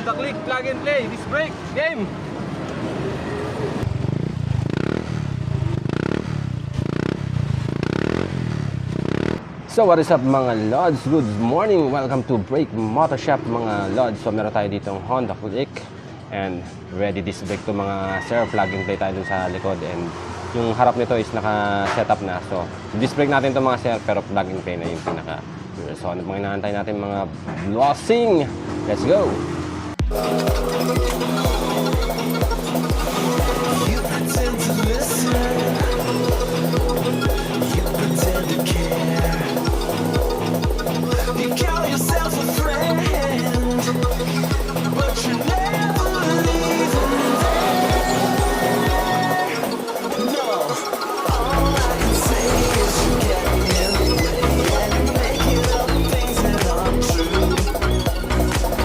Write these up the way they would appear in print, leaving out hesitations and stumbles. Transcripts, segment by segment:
the click, plug and play, disc brake, game! So what is up mga Lods? Good morning! Welcome to Brake Moto Shop mga Lods. So meron tayo ditong Honda Click and ready disc brake to mga sir. Plug and play tayo dun sa likod and yung harap nito is naka-setup na. So disc brake natin to mga sir pero plug and play na yung pinaka. So ano pang inaantay natin mga blossing? Let's go! You pretend to listen. You pretend to care. You call yourself a friend, but you never even there. No, all I can say is you get in the way and you're making up things that aren't true.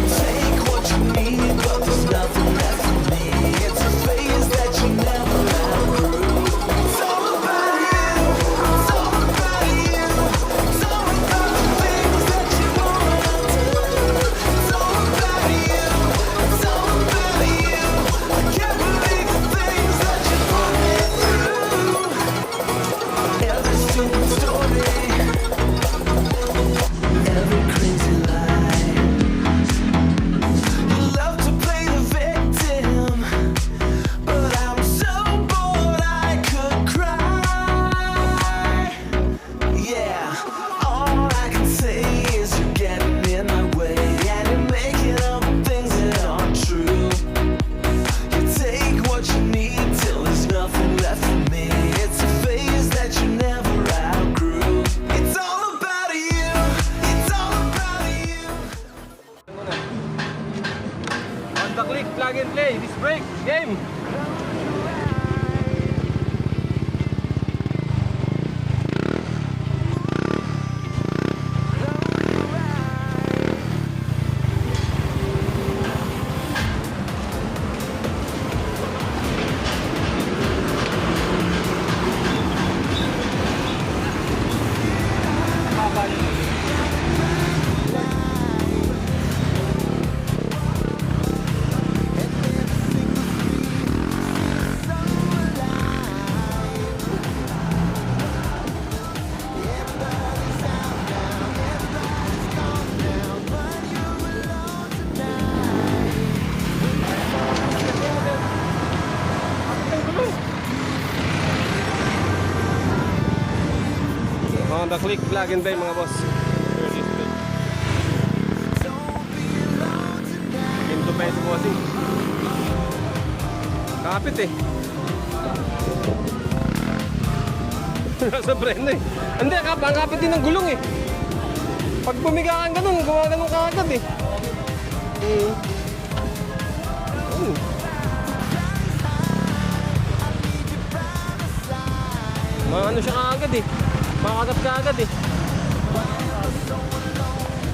Take what you need, but there's nothing left for me. It's a phase that you never outgrew. It's all about you. It's all about you. It's all about the things that you wanna do. It's all about you. It's all about you. I can't believe the things that you put me through. Every stupid story, every crazy lie. You love to play the victim, but I'm so bored I could cry. Yeah, all I can say is you're getting in my way and you're making up things that aren't true. You take what you need till there's nothing left for me. It's a phase that you never outgrew. It's all about you. It's all about you. Honda Click, plug and play, disc brake, game! Honda Click, plug and play mga boss. Ginto pa yung bossing. Kapit eh. Nasa preno eh. Hindi, ang kapit din ng gulong eh. Pag pumiga kang ganun, gawa ganun kaagad eh. Ano siya kaagad eh. Makakat ka agad eh.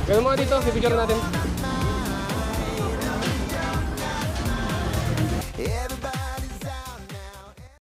Ganun mga dito, pipicture natin. Every